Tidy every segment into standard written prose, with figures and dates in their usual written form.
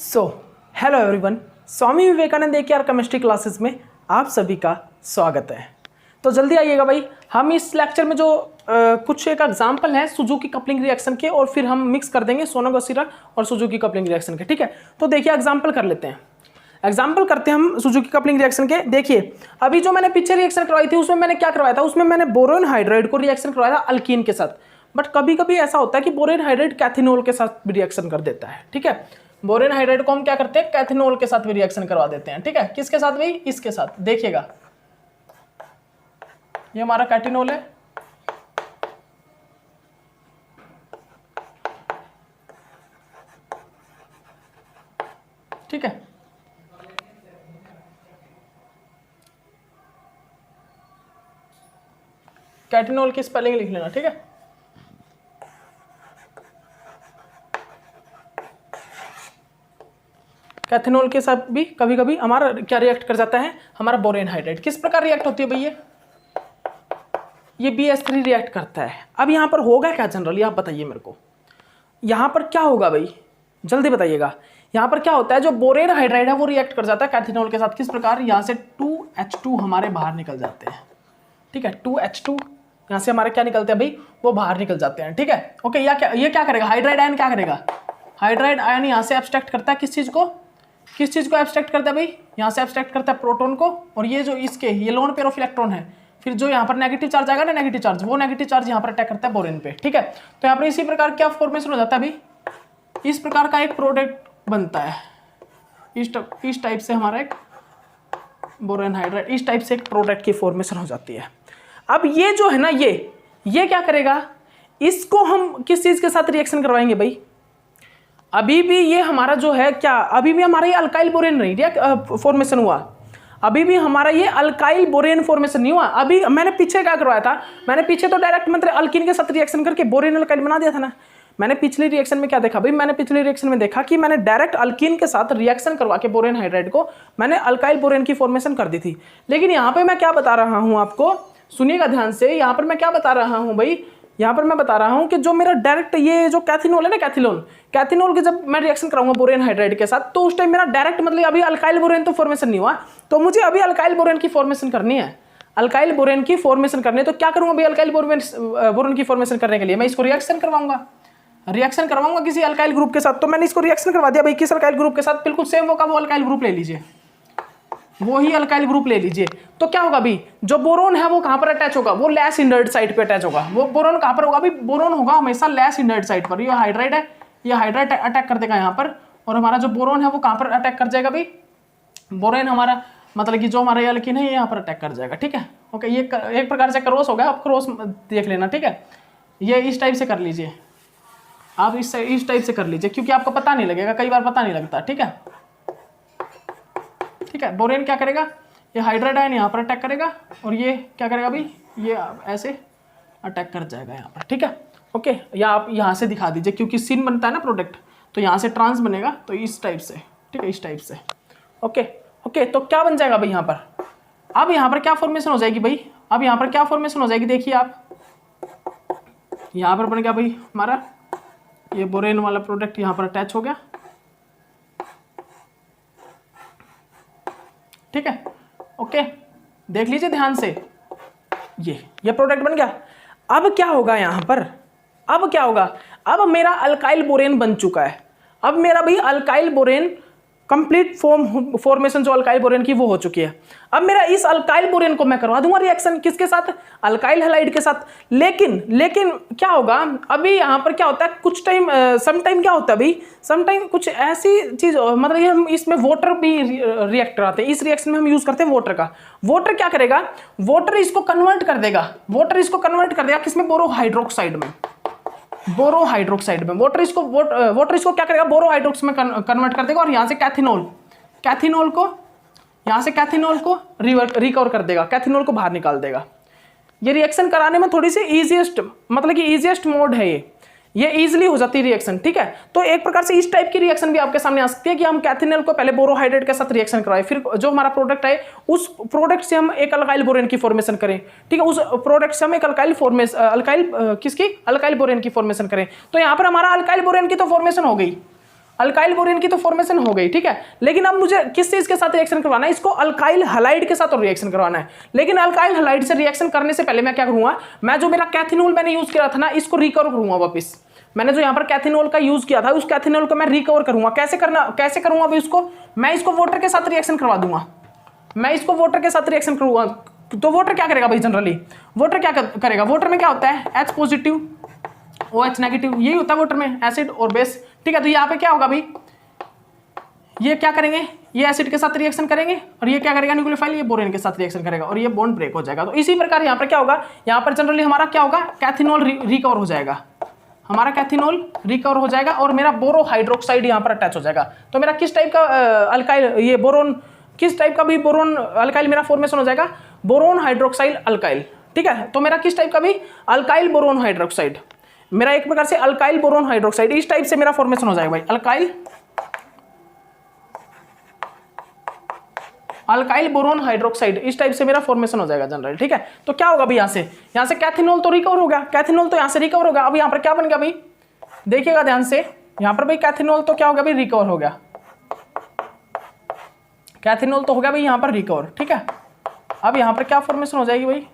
So hello everyone, Swami Vivekananda AKR chemistry classes में आप सभी का स्वागत है। तो जल्दी आइएगा भाई, हम इस लेक्चर में जो कुछ एक एग्जाम्पल है सुजुकी कपलिंग रिएक्शन के, और फिर हम मिक्स कर देंगे सोनागोसिरा और सुजुकी कपलिंग रिएक्शन के। ठीक है, तो देखिए एग्जाम्पल कर लेते हैं। एग्जाम्पल करते हैं हम सुजुकी कपलिंग रिएक्शन के। देखिए अभी जो मैंने पीछे रिएक्शन करवाई थी उसमें मैंने क्या करवाया था, उसमें मैंने बोरोन हाइड्राइड को रिएक्शन करवाया था अल्कीन के साथ। बट कभी कभी ऐसा होता है कि बोरोन हाइड्राइड कैथिनोल के साथ भी रिएक्शन कर देता है। ठीक है, बोरोन हाइड्राइड को हम क्या करते हैं, कैथिनोल के साथ भी रिएक्शन करवा देते हैं। ठीक है, किसके साथ भाई, इसके साथ। देखिएगा ये हमारा कैथिनोल है, ठीक है। कैथिनोल की स्पेलिंग लिख लेना, ठीक है। कैथिनोल के साथ भी कभी कभी हमारा क्या रिएक्ट कर जाता है, हमारा बोरेन हाइड्राइड। किस प्रकार रिएक्ट होती है भैया, ये BH3 रिएक्ट करता है। अब यहां पर होगा क्या जनरली, आप बताइए मेरे को, यहां पर क्या होगा भाई, जल्दी बताइएगा। यहां पर क्या होता है, जो बोरेन हाइड्राइड है वो रिएक्ट कर जाता है कैथिनोल के साथ। किस प्रकार, यहां से 2H2 हमारे बाहर निकल जाते हैं। ठीक है, 2H2 यहां से हमारे क्या निकलते हैं भाई, वो बाहर निकल जाते हैं। ठीक है, ओके। ये क्या करेगा, हाइड्राइड आयन क्या करेगा, हाइड्राइड आयन यहां से एब्स्ट्रैक्ट करता है किस चीज को, किस चीज को एब्स्ट्रैक्ट करता है भाई, यहाँ से एब्स्ट्रैक्ट करता है प्रोटॉन को। और ये जो इसके ये लोन पेयर ऑफ इलेक्ट्रॉन है, फिर जो यहाँ पर नेगेटिव चार्ज आएगा ना, नेगेटिव चार्ज, वो नेगेटिव चार्ज यहाँ पर अटैक करता है बोरेन पे। ठीक है, तो यहाँ पर इसी प्रकार क्या फॉर्मेशन हो जाता है भाई, इस प्रकार का एक प्रोडक्ट बनता है। इस टाइप से हमारा एक बोरेन हाइड्राइड, इस टाइप से एक प्रोडक्ट की फॉर्मेशन हो जाती है। अब ये जो है ना, ये क्या करेगा, इसको हम किस चीज के साथ रिएक्शन करवाएंगे भाई, अभी भी ये हमारा जो है क्या, अभी भी हमारा ये अल्काइल बोरेन नहीं फॉर्मेशन हुआ, अभी भी हमारा ये अल्काइल बोरेन फॉर्मेशन नहीं हुआ। अभी मैंने पीछे क्या करवाया था, मैंने पीछे तो डायरेक्ट मतलब अल्कीन के साथ रिएक्शन करके बोरेन अल्काइल बना दिया था ना। मैंने पिछली रिएक्शन में क्या देखा भाई, मैंने पिछली रिएक्शन में देखा कि मैंने डायरेक्ट अल्कीन के साथ रिएक्शन करवा के बोरेन हाइड्राइड को मैंने अल्काइल बोरेन की फॉर्मेशन कर दी थी। लेकिन यहाँ पे मैं क्या बता रहा हूँ आपको, सुनिएगा ध्यान से, यहाँ पर मैं क्या बता रहा हूँ भाई, यहाँ पर मैं बता रहा हूँ कि जो मेरा डायरेक्ट ये जो कैथिनोल है ना, कैथिनोल के जब मैं रिएक्शन कराऊंगा बोरेन हाइड्राइड के साथ, तो उस टाइम मेरा डायरेक्ट मतलब अभी अल्काइल बोरेन तो फॉर्मेशन नहीं हुआ, तो मुझे अभी अल्काइल बोरेन की फॉर्मेशन करनी है, अल्काइल बोरेन की फॉर्मेशन करनी है। तो क्या करूंगा भाई, अल्काइल बोरेन की फॉर्मेशन करने के लिए मैं इसको रिएक्शन करवाऊंगा किसी अल्काइल ग्रुप के साथ। तो मैंने इसको रिएक्शन करवा दिया भाई, किस अल्काइल ग्रुप के साथ, बिल्कुल सेम वो का वो अल्काइल ग्रुप ले लीजिए, वो ही अल्काइल ग्रुप ले लीजिए। तो क्या होगा अभी, जो बोरोन है वो कहां पर अटैच होगा, वो लेस इनर्ट साइड पे अटैच होगा। वो बोरोन कहां पर होगा अभी, बोरोन होगा हमेशा लेस इनर्ट साइड पर। ये हाइड्राइड है, ये हाइड्राइड अटैक कर देगा यहाँ पर, और हमारा जो बोरोन है वो कहां पर अटैक कर जाएगा भाई, बोरेन हमारा मतलब कि जो हमारा ये अल्कीन है ये यहाँ पर अटैक कर जाएगा। ठीक है, ओके। ये एक प्रकार से क्रॉस हो गया, आप क्रॉस देख लेना। ठीक है, ये इस टाइप से कर लीजिए, आप इस टाइप से कर लीजिए, क्योंकि आपको पता नहीं लगेगा, कई बार पता नहीं लगता। ठीक है, ठीक है। बोरेन क्या करेगा, ये हाइड्राइड आयन यहाँ पर अटैक करेगा, और ये क्या करेगा भाई, ये ऐसे अटैक कर जाएगा यहाँ पर। ठीक है, ओके। या आप यहाँ से दिखा दीजिए, क्योंकि सिन बनता है ना प्रोडक्ट, तो यहाँ से ट्रांस बनेगा, तो इस टाइप से। ठीक है, इस टाइप से। ओके ओके, तो क्या बन जाएगा भाई यहाँ पर, अब यहाँ पर क्या फॉर्मेशन हो जाएगी भाई, अब यहाँ पर क्या फॉर्मेशन हो जाएगी, देखिए आप, यहाँ पर बन गया भाई हमारा ये बोरेन वाला प्रोडक्ट यहाँ पर अटैच हो गया। ठीक है, ओके, देख लीजिए ध्यान से, ये प्रोडक्ट बन गया। अब क्या होगा यहाँ पर, अब क्या होगा, अब मेरा अल्काइल बोरेन बन चुका है। अब मेरा भाई अल्काइल बोरेन कंप्लीट फॉर्मेशन जो अल्काइल बोरेन की वो हो चुकी है। अब मेरा इस अल्काइल बोरेन को मैं करवा दूंगा रिएक्शन किसके साथ, अल्काइल हैलाइड के साथ। लेकिन क्या होगा, अभी यहाँ पर क्या होता है, कुछ टाइम सम टाइम क्या होता है भाई, सम टाइम कुछ ऐसी चीज, मतलब ये हम इसमें वाटर भी रिएक्ट कराते हैं, इस रिएक्शन में हम यूज करते हैं वाटर का। वाटर क्या करेगा, वाटर इसको कन्वर्ट कर देगा, किसमें, बोरोहाइड्रोक्साइड में, वाटर इसको क्या करेगा, बोरोहाइड्रोक्स में कन्वर्ट कर देगा, और यहाँ से कैथिनोल को रिकवर कर देगा, कैथिनोल को बाहर निकाल देगा। ये रिएक्शन कराने में थोड़ी सी इजीएस्ट मोड है, ये इजीली हो जाती है रिएक्शन। ठीक है, तो एक प्रकार से इस टाइप की रिएक्शन भी आपके सामने आ सकती है कि हम कैथिनोल को पहले बोरोहाइड्रेट के साथ रिएक्शन कराएं, फिर जो हमारा प्रोडक्ट है उस प्रोडक्ट से हम एक अल्काइल बोरेन की फॉर्मेशन करें। ठीक है, उस प्रोडक्ट से हम एक अल्काइल बोरेन की फॉर्मेशन करें। तो यहाँ पर हमारा अल्काइल बोरेन की तो फॉर्मेशन हो गई, अल्काइल बोरेन की तो फॉर्मेशन हो गई, ठीक है। लेकिन अब मुझे किस चीज के साथ रिएक्शन करवाना है, इसको अल्काइल हैलाइड के साथ और रिएक्शन करवाना है। लेकिन अल्काइल हैलाइड से रिएक्शन करने से पहले मैं क्या करूंगा, मैं जो मेरा कैथिनोल मैंने यूज किया था ना, इसको रिकवर करूंगा वापस। मैंने जो यहाँ पर कैथिनोल का यूज किया था, उस कैथिनोल को मैं रिकवर करूंगा। कैसे करूंगा भाई उसको, मैं इसको वाटर के साथ रिएक्शन करवा दूंगा। मैं इसको वाटर के साथ रिएक्शन करूंगा, तो वाटर क्या करेगा भाई, जनरली वाटर क्या करेगा, वाटर में क्या होता है, H पॉजिटिव OH नेगेटिव, यही होता है वाटर में, एसिड और बेस, ठीक है। तो यहाँ पे क्या होगा भाई, ये क्या करेंगे, ये एसिड के साथ रिएक्शन करेंगे और ये क्या करेगा, न्यूक्लियोफाइल ये बोरेन के साथ रिएक्शन करेगा और ये बॉन्ड ब्रेक हो जाएगा। तो इसी प्रकार यहाँ पर क्या होगा, यहाँ पर जनरली हमारा क्या होगा, कैथिनोल रिकवर हो जाएगा, हमारा कैथिनोल रिकवर हो जाएगा और मेरा बोरो हाइड्रोक्साइड यहाँ पर अटैच हो जाएगा। तो मेरा किस टाइप का अल्काइल, ये बोरोन, किस टाइप का भी बोरोन अल्काइल मेरा फॉर्मेशन हो जाएगा, बोरोन हाइड्रोक्साइड अल्काइल, ठीक है। तो मेरा किस टाइप का भी अल्काइल बोरोन हाइड्रोक्साइड, मेरा एक प्रकार से अल्काइल बोरोन हाइड्रोक्साइड, इस टाइप से मेरा फॉर्मेशन हो जाएगा भाई, अल्काइल बोरोन हाइड्रोक्साइड, इस टाइप से मेरा फॉर्मेशन हो जाएगा जनरल, ठीक है। तो क्या होगा भाई, यहाँ से कैथिनोल तो रिकवर होगा, कैथिनोल तो यहाँ से रिकवर होगा। अब यहाँ पर क्या बन गया भाई, देखिएगा ध्यान से, यहाँ पर भाई कैथिनोल तो क्या होगा भाई, रिकवर हो गया, कैथिनोल तो हो गया भाई यहाँ पर रिकवर, ठीक है। अब यहाँ पर क्या फॉर्मेशन हो जाएगी भाई,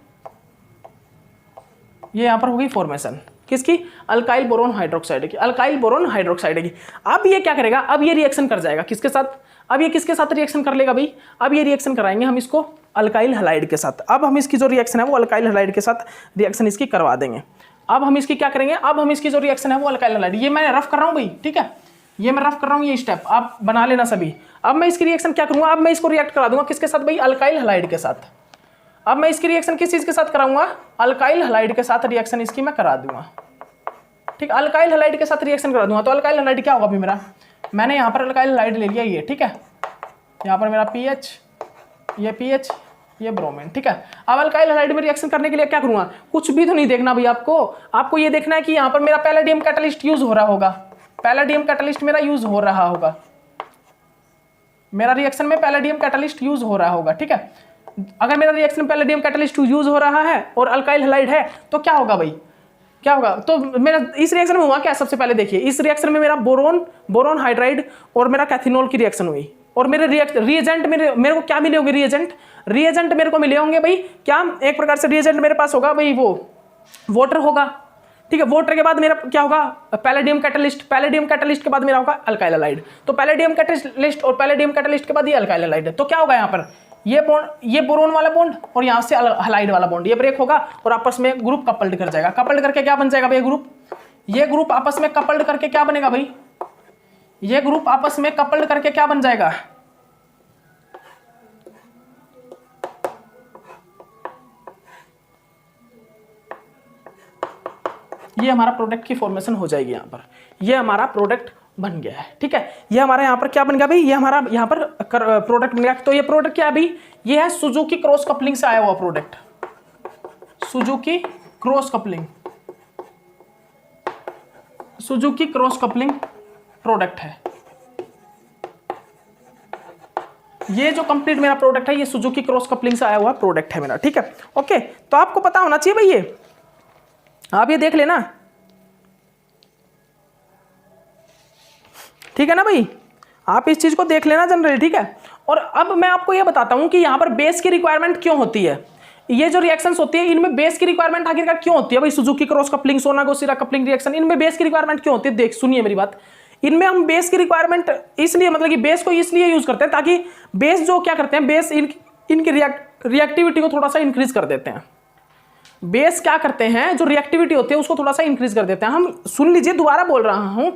ये यहाँ पर होगी फॉर्मेशन किसकी, अल्काइल बोरोन हाइड्रोक्साइड की, अल्काइल बोरोन हाइड्रोक्साइड की। अब ये क्या करेगा, अब ये रिएक्शन कर जाएगा किसके साथ, अब ये किसके साथ रिएक्शन कर लेगा भाई, अब ये रिएक्शन कराएंगे हम इसको अल्काइल हैलाइड के साथ। अब हम इसकी जो रिएक्शन है वो अल्काइल हैलाइड के साथ रिएक्शन इसकी करवा देंगे। अब हम इसकी क्या करेंगे, अब हम इसकी जो रिएक्शन है वो अल्काइल हैलाइड, ये मैं रफ कर रहा हूँ भाई, ठीक है, ये मैं रफ कर रहा हूँ, ये स्टेप आप बना लेना सभी। अब मैं इसकी रिएक्शन क्या करूँगा, अब मैं इसको रिएक्ट करा दूंगा किसके साथ भाई, अल्काइल हैलाइड के साथ। अब मैं इसकी रिएक्शन किस चीज के साथ कराऊंगा, अल्काइल हैलाइड के साथ रिएक्शन इसकी मैं करा दूंगा, ठीक, अल्काइल हैलाइड के साथ रिएक्शन करा दूंगा। तो अल्काइल हैलाइड क्या होगा भी मेरा, मैंने यहाँ पर अल्काइल हैलाइड ले लिया ये, ठीक है, यहाँ पर मेरा पीएच, ये पीएच, ये ब्रोमीन, ठीक है। अब अल्काइल हैलाइड में रिएक्शन करने के लिए क्या करूंगा, कुछ भी तो नहीं देखना भाई आपको ये देखना है कि यहाँ पर मेरा पैलेडियम कैटलिस्ट यूज हो रहा होगा, पैलेडियम कैटलिस्ट मेरा यूज हो रहा होगा, मेरा रिएक्शन में पैलेडियम कैटलिस्ट यूज हो रहा होगा, ठीक है। अगर मेरा रिएक्शन पैलेडियम कैटलिस्ट यूज हो रहा है और अल्काइल हैलाइड है तो क्या होगा भाई, क्या होगा, तो मेरा इस रिएक्शन में हुआ क्या, सबसे पहले देखिए इस रिएक्शन में मेरा बोरोन हाइड्राइड और मेरा कैथिनोल की रिएक्शन हुई और मेरे रिएजेंट मेरे को क्या मिले होंगे, रिएजेंट मेरे को मिले होंगे भाई, क्या एक प्रकार से रिएजेंट मेरे पास होगा भाई, वो वाटर होगा, ठीक है। वाटर के बाद मेरा क्या होगा, पैलेडियम कैटलिस्ट के बाद मेरा होगा अल्काइल हैलाइड। तो पैलेडियम कैटलिस्ट और पैलेडियम कैटलिस्ट के बाद ये अल्काइल हैलाइड है। तो क्या होगा यहाँ पर, ये बॉन्ड, ये बोरोन वाला बॉन्ड और यहाँ से हैलाइड वाला बॉन्ड, ये ब्रेक होगा और आपस में ग्रुप कपल्ड कर जाएगा। कपल्ड करके क्या बन जाएगा भाई, ये ग्रुप आपस में कपल्ड करके क्या बनेगा भाई, ये ग्रुप आपस में कपल्ड करके क्या बन जाएगा, ये हमारा प्रोडक्ट की फॉर्मेशन हो जाएगी। यहाँ पर ये हमारा प्रोडक्ट बन गया है, ठीक है। ये हमारा यहाँ पर क्या बन गया भाई, ये हमारा यहाँ पर प्रोडक्ट बन गया। तो ये प्रोडक्ट क्या है भाई, ये है सुजुकी क्रॉस कपलिंग से आया हुआ product, Suzuki cross coupling product है। ये जो कंप्लीट मेरा प्रोडक्ट है ये सुजुकी क्रॉस कपलिंग से आया हुआ प्रोडक्ट है मेरा, ठीक है। ओके, तो आपको पता होना चाहिए भाई, ये आप ये देख लेना, ठीक है ना भाई, आप इस चीज को देख लेना जनरली, ठीक है। और अब मैं आपको ये बताता हूं कि यहां पर बेस की रिक्वायरमेंट क्यों होती है, ये जो रिएक्शंस होती है इनमें बेस की रिक्वायरमेंट आखिरकार क्यों होती है भाई, Suzuki cross coupling, Sonogashira coupling reaction, इनमें बेस की रिक्वायरमेंट क्यों होती है, देख सुनिए मेरी बात। इनमें हम बेस की रिक्वायरमेंट इसलिए, मतलब कि बेस को इसलिए यूज करते हैं ताकि बेस जो क्या करते हैं, बेस इनकी रिएक्टिविटी को थोड़ा सा इंक्रीज कर देते हैं। बेस क्या करते हैं, जो रिएक्टिविटी होती है उसको थोड़ा सा इंक्रीज कर देते हैं। हम सुन लीजिए, दोबारा बोल रहा हूं,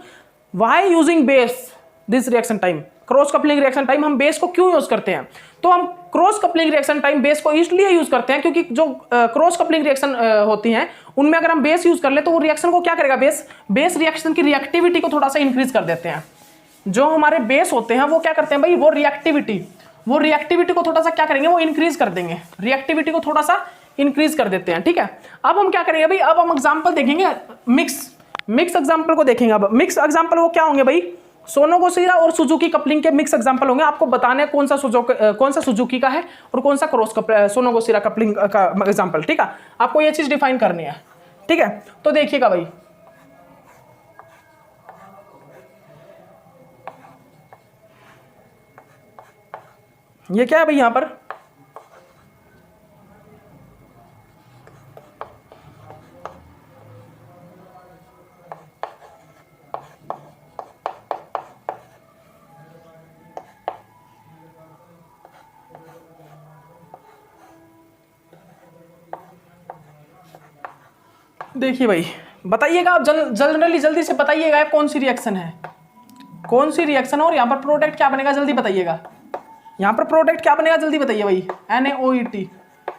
why using base this reaction time, cross coupling reaction time हम बेस को क्यों यूज करते हैं, तो हम cross coupling reaction time base को इसलिए यूज करते हैं क्योंकि जो क्रॉस कपलिंग रिएक्शन होती हैं उनमें अगर हम बेस यूज कर ले तो वो रिएक्शन को क्या करेगा, बेस रिएक्शन की रिएक्टिविटी को थोड़ा सा इंक्रीज कर देते हैं। जो हमारे बेस होते हैं वो क्या करते हैं भाई, वो रिएक्टिविटी को थोड़ा सा क्या करेंगे, वो इंक्रीज कर देंगे, रिएक्टिविटी को थोड़ा सा इंक्रीज कर देते हैं, ठीक है। अब हम क्या करेंगे भाई, अब हम एग्जांपल देखेंगे, मिक्स एग्जांपल को देखेंगे। अब मिक्स एग्जांपल वो क्या होंगे भाई, सोनागोसिरा और सुजुकी कपलिंग के मिक्स एग्जांपल होंगे। आपको बताना है कौन सा सुजुकी का है और कौन सा सोनागोसिरा कपलिंग का एग्जांपल, ठीक है। आपको ये चीज डिफाइन करनी है, ठीक है। तो देखिएगा भाई, ये क्या है भाई यहाँ पर, देखिए भाई बताइएगा आप जनरली जल्दी से बताइएगा कौन सी रिएक्शन है, कौन सी रिएक्शन है और यहाँ पर प्रोडक्ट क्या बनेगा जल्दी बताइएगा। यहाँ पर प्रोडक्ट क्या बनेगा जल्दी बताइए भाई, NaOET।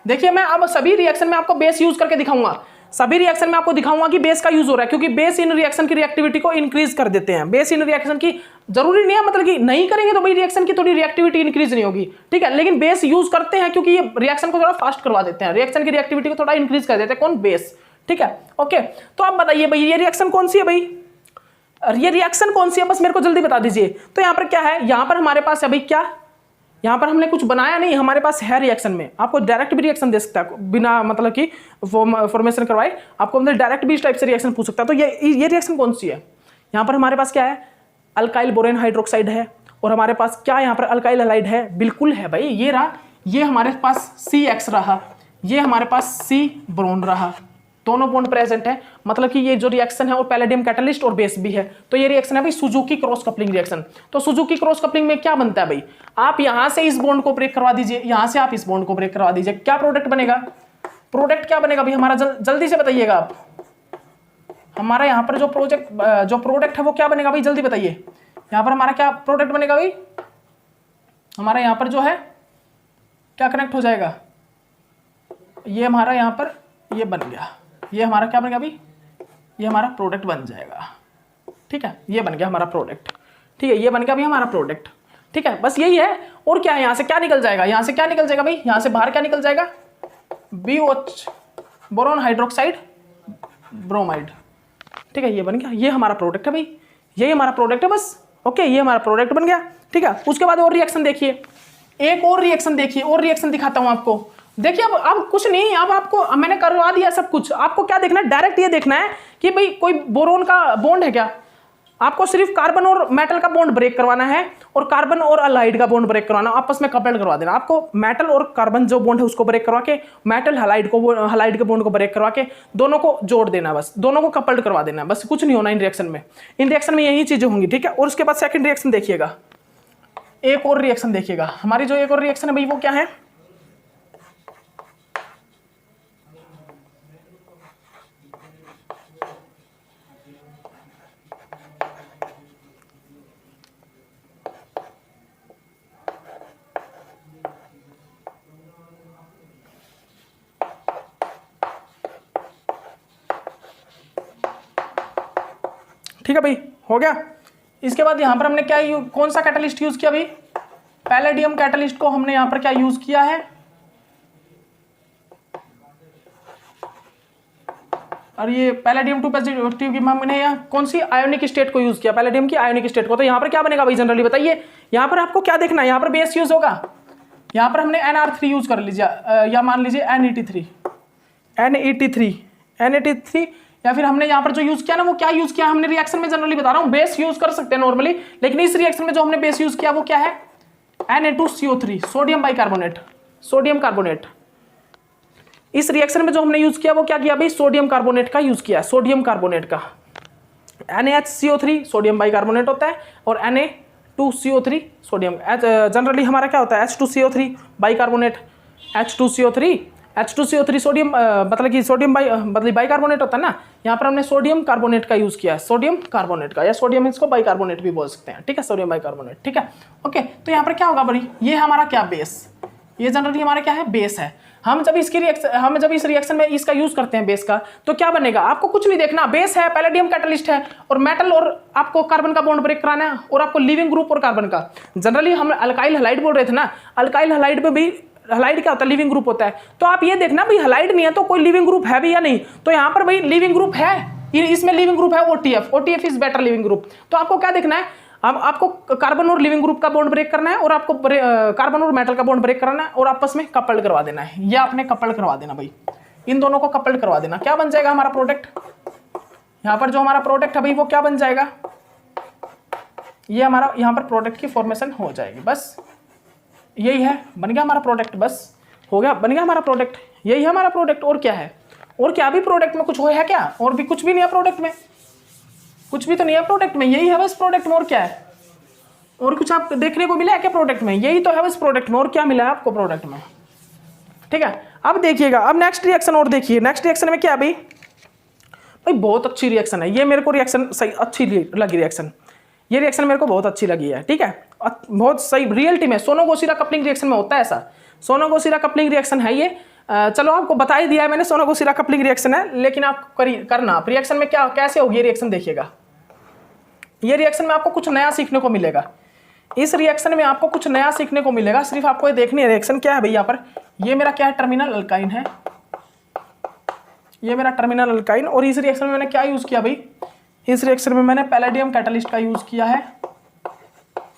देखिए मैं अब सभी रिएक्शन में आपको बेस यूज करके दिखाऊंगा, सभी रिएक्शन में आपको दिखाऊंगा कि बेस का यूज हो रहा है, क्योंकि बेस इन रिएक्शन की रिएक्टिविटी को इंक्रीज कर देते हैं। बेस इन रिएक्शन की जरूरी नहीं है, मतलब कि नहीं करेंगे तो भाई रिएक्शन की थोड़ी रिएक्टिविटी इंक्रीज नहीं होगी, ठीक है, लेकिन बेस यूज करते हैं क्योंकि ये रिएक्शन को थोड़ा फास्ट करवा देते हैं, रिएक्शन की रिएक्टिविटी को थोड़ा इंक्रीज कर देते हैं। कौन? बेस, ठीक है, ओके। तो आप बताइए भाई ये रिएक्शन कौन सी है भाई, ये रिएक्शन कौन सी है, बस मेरे को जल्दी बता दीजिए। तो यहाँ पर क्या है, यहाँ पर हमारे पास है भाई क्या, यहाँ पर हमने कुछ बनाया नहीं, हमारे पास है रिएक्शन में, आपको डायरेक्ट भी रिएक्शन दे सकता है बिना मतलब कि फॉर्मेशन करवाए, आपको मतलब डायरेक्ट भी इस टाइप से रिएक्शन पूछ सकता है। तो ये रिएक्शन कौन सी है, यहाँ पर हमारे पास क्या है, अल्काइल बोरेन हाइड्रोक्साइड है, और हमारे पास क्या यहाँ पर अल्काइल हैलाइड है, बिल्कुल है भाई, ये रहा, ये हमारे पास CX रहा, ये हमारे पास C ब्रोन रहा, दोनों बॉन्ड प्रेजेंट है, मतलब कि ये जो रिएक्शन है वो पैलेडियम कैटलिस्ट और बेस भी है। तो ये रिएक्शन है भाई सुजुकी क्रॉस कपलिंग रिएक्शन। तो सुजुकी क्रॉस कपलिंग में क्या बनता है भाई, आप यहां से इस बॉन्ड को ब्रेक करवा दीजिए, यहां से आप इस बॉन्ड को ब्रेक करवा दीजिए, क्या प्रोडक्ट बनेगा, प्रोडक्ट क्या बनेगा भाई हमारा, जल्दी से बताइएगा आप, हमारा यहाँ पर जो प्रोडक्ट है वो क्या बनेगा भाई, जल्दी बताइए, यहाँ पर हमारा क्या प्रोडक्ट बनेगा भाई, हमारा यहाँ पर जो है क्या कनेक्ट हो जाएगा, ये हमारा यहाँ पर ये बन गया, ये हमारा क्या बन गया भाई, ये हमारा प्रोडक्ट बन जाएगा, ठीक है, ये बन गया हमारा प्रोडक्ट, ठीक है, ये बन गया भाई हमारा प्रोडक्ट, ठीक है, बस यही है। और क्या है, यहाँ से क्या निकल जाएगा, यहाँ से क्या निकल जाएगा भाई, यहाँ से बाहर क्या निकल जाएगा, BOH बोरोन हाइड्रोक्साइड ब्रोमाइड, ठीक है, ये बन गया, ये हमारा प्रोडक्ट है भाई, यही हमारा प्रोडक्ट है बस, ओके, ये हमारा प्रोडक्ट बन गया, ठीक है। उसके बाद और रिएक्शन देखिए, एक और रिएक्शन देखिए, और रिएक्शन दिखाता हूं आपको। देखिए अब कुछ नहीं, अब आपको मैंने करवा दिया सब कुछ, आपको क्या देखना है, डायरेक्ट ये देखना है कि भाई कोई बोरोन का बॉन्ड है क्या, आपको सिर्फ कार्बन और मेटल का बॉन्ड ब्रेक करवाना है, और कार्बन और अलाइड का बॉन्ड ब्रेक करवाना, आपस में कपल्ड करवा देना। आपको मेटल और कार्बन जो बॉन्ड है उसको ब्रेक करवा के, मेटल हलाइड के बॉन्ड को ब्रेक करवा के दोनों को जोड़ देना, बस दोनों को कपल्ड करवा देना, बस कुछ नहीं होना इन रिएक्शन में, इन रिएक्शन में यही चीजें होंगी, ठीक है। और उसके बाद सेकंड रिएक्शन देखिएगा, एक और रिएक्शन देखिएगा, हमारी जो एक और रिएक्शन है भाई वो क्या है, ठीक है भाई, हो गया। इसके बाद यहां पर हमने क्या कौन सा कैटलिस्ट यूज किया भाई, पैलेडियम कैटलिस्ट को हमने यहां पर क्या यूज किया है, और ये पैलेडियम 2 पॉजिटिव की हमने यहाँ कौन सी आयोनिक स्टेट को यूज किया, पैलेडियम की आयोनिक स्टेट को। तो यहाँ पर क्या बनेगा भाई जनरली बताइए, यहाँ पर आपको क्या देखना है, यहाँ पर बेस यूज होगा, यहाँ पर हमने NR3 यूज कर लीजिए, या मान लीजिए NAT3, या फिर हमने यहाँ पर जो यूज किया ना वो क्या यूज किया हमने रिएक्शन में, जनरली बता रहा हूँ, बेस यूज कर सकते हैं नॉर्मली, लेकिन इस रिएक्शन में जो हमने बेस यूज किया वो क्या है, Na2CO3 sodium bicarbonate, sodium carbonate. इस रिएक्शन में जो हमने यूज किया वो क्या किया भाई, सोडियम कार्बोनेट का यूज किया, सोडियम कार्बोनेट का, NaHCO3 सोडियम बाइकार्बोनेट होता है, और Na2CO3 सोडियम, जनरली हमारा क्या होता है H2CO3 बाइकार्बोनेट, H2CO3 सोडियम, मतलब कि सोडियम बाइकार्बोनेट होता है ना, यहाँ पर हमने सोडियम कार्बोनेट का यूज किया, सोडियम कार्बोनेट का, या सोडियम इसको बाइकार्बोनेट भी बोल सकते हैं, ठीक है, सोडियम बाइकार्बोनेट, ठीक है, ओके। तो यहाँ पर क्या होगा बड़ी, ये हमारा क्या बेस, ये जनरली हमारा क्या है, बेस है। हम जब इस रिएक्शन में इसका यूज करते हैं बेस का, तो क्या बनेगा, आपको कुछ नहीं देखना, बेस है, पैलेडियम कैटलिस्ट है, और मेटल और आपको कार्बन का बॉन्ड ब्रेक कराना है, और आपको लिविंग ग्रुप और कार्बन का, जनरली हम अल्काइल हैलाइड बोल रहे थे ना, अल्काइल हैलाइड में भी हलाइड क्या होता है, लिविंग ग्रुप होता है। तो आप ये देखना भाई हलाइड नहीं है तो कोई लिविंग ग्रुप है भी या नहीं, तो यहाँ पर भाई लिविंग ग्रुप है, इसमें लिविंग ग्रुप है OTF is better leaving group. तो आपको क्या देखना है, अब आपको कार्बन और लिविंग ग्रुप का बॉन्ड ब्रेक करना है, और आपको कार्बन और मेटल का बॉन्ड ब्रेक करना है, और आपस में कपल्ड करवा देना है, या आपने कपल्ड करवा देना भाई, इन दोनों को कपल्ड करवा देना। क्या बन जाएगा हमारा प्रोडक्ट, यहाँ पर जो हमारा प्रोडक्ट है भाई वो क्या बन जाएगा, ये हमारा यहाँ पर प्रोडक्ट की फॉर्मेशन हो जाएगी, बस यही है, बन गया हमारा प्रोडक्ट, बस हो गया, बन गया हमारा प्रोडक्ट, यही है हमारा प्रोडक्ट। और क्या है, और क्या भी प्रोडक्ट में कुछ हो है क्या? और भी कुछ भी नहीं है प्रोडक्ट में, कुछ भी तो नहीं है प्रोडक्ट में, यही है बस प्रोडक्ट में। और क्या है, और कुछ आप देखने को मिला है क्या प्रोडक्ट में? यही तो है बस प्रोडक्ट में, और क्या मिला है आपको प्रोडक्ट में? ठीक है, अब देखिएगा, अब नेक्स्ट रिएक्शन और देखिए, नेक्स्ट रिएक्शन में क्या है भाई? भाई बहुत अच्छी रिएक्शन है ये, मेरे को रिएक्शन सही अच्छी लगी रिएक्शन, ये रिएक्शन मेरे को बहुत अच्छी लगी है। ठीक है, बहुत सही रियलिटी में सोनो-गोसिरा कपलिंग रिएक्शन में होता है ऐसा, सोनो-गोसिरा कपलिंग रिएक्शन है ये। चलो आपको बता ही दिया है मैंने, सोनो-गोसिरा कपलिंग रिएक्शन है, लेकिन आप करना आप रिएक्शन में क्या कैसे होगी ये रिएक्शन देखिएगा। ये रिएक्शन में आपको कुछ नया सीखने को मिलेगा, इस रिएक्शन में आपको कुछ नया सीखने को मिलेगा। सिर्फ आपको ये देखनी है रिएक्शन क्या है भाई। यहाँ पर ये मेरा क्या है, टर्मिनल अल्काइन है, ये मेरा टर्मिनल अल्काइन। और इस रिएक्शन में मैंने क्या यूज किया भाई? इस रिएक्शन में मैंने पैलेडियम कैटलिस्ट का यूज किया है।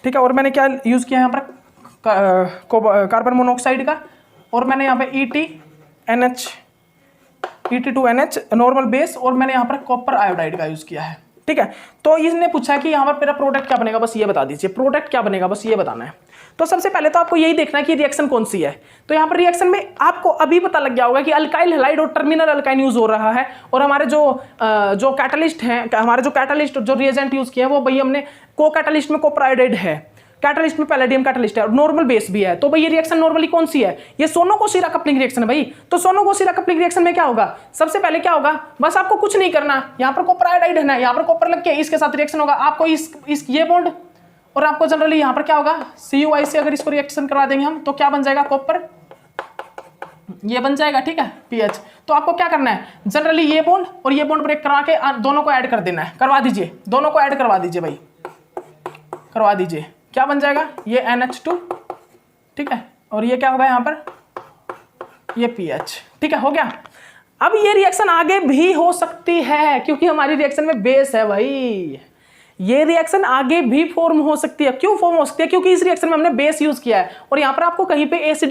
ठीक है, और मैंने क्या यूज किया है यहाँ पर? कार्बन मोनोऑक्साइड का, और मैंने यहाँ पे ET2NH नॉर्मल बेस, और मैंने यहाँ पर कॉपर आयोडाइड का यूज किया है। ठीक है, तो इसने पूछा कि यहाँ पर मेरा प्रोडक्ट क्या बनेगा, बस ये बता दीजिए, प्रोडक्ट क्या बनेगा, बस ये बताना है। तो सबसे पहले तो आपको यही देखना है कि रिएक्शन कौन सी है। तो यहाँ पर रिएक्शन में आपको अभी पता लग गया होगा कि अल्काइल हैलाइड और टर्मिनल अल्काइन यूज हो रहा है, और हमारे जो कैटलिस्ट हैं, हमारे जो कैटलिस्ट जो रिएजेंट यूज किए हैं वो भाई हमने को कैटलिस्ट में कॉपर आयोडाइड है, कैटलिस्ट में पैलेडियम कैटलिस्ट है, और नॉर्मल बेस भी है। तो भाई ये रिएक्शन नॉर्मली कौन सी है? ये सोनो-गोसिरा कपलिंग रिएक्शन है भाई। तो सोनो-गोसिरा कपलिंग रिएक्शन में क्या होगा? सबसे पहले क्या होगा, बस आपको कुछ नहीं करना, यहाँ पर कॉपर आयोडाइड है ना, यहाँ पर कॉपर लग के इसके साथ रिएक्शन होगा, आपको इस ये बॉन्ड, और आपको जनरली यहाँ पर क्या होगा, CuI से अगर इसको रिएक्शन करवा देंगे हम तो क्या बन जाएगा, कॉपर, ये बन जाएगा। ठीक है, PH। तो आपको क्या करना है, जनरली ये बॉन्ड और ये बॉन्ड ब्रेक करवा के दोनों को ऐड कर देना है, करवा दीजिए, दोनों को ऐड करवा दीजिए भाई, करवा दीजिए। क्या बन जाएगा, ये NH2। ठीक है, और ये क्या होगा यहाँ पर, ये PH। ठीक है, हो गया। अब ये रिएक्शन आगे भी हो सकती है क्योंकि हमारी रिएक्शन में बेस है भाई, ये रिएक्शन आगे भी फॉर्म हो सकती है। क्यों फॉर्म हो सकती है? क्योंकि इस रिएक्शन में हमने बेस यूज किया है, और यहाँ पर आपको कहीं पे एसिड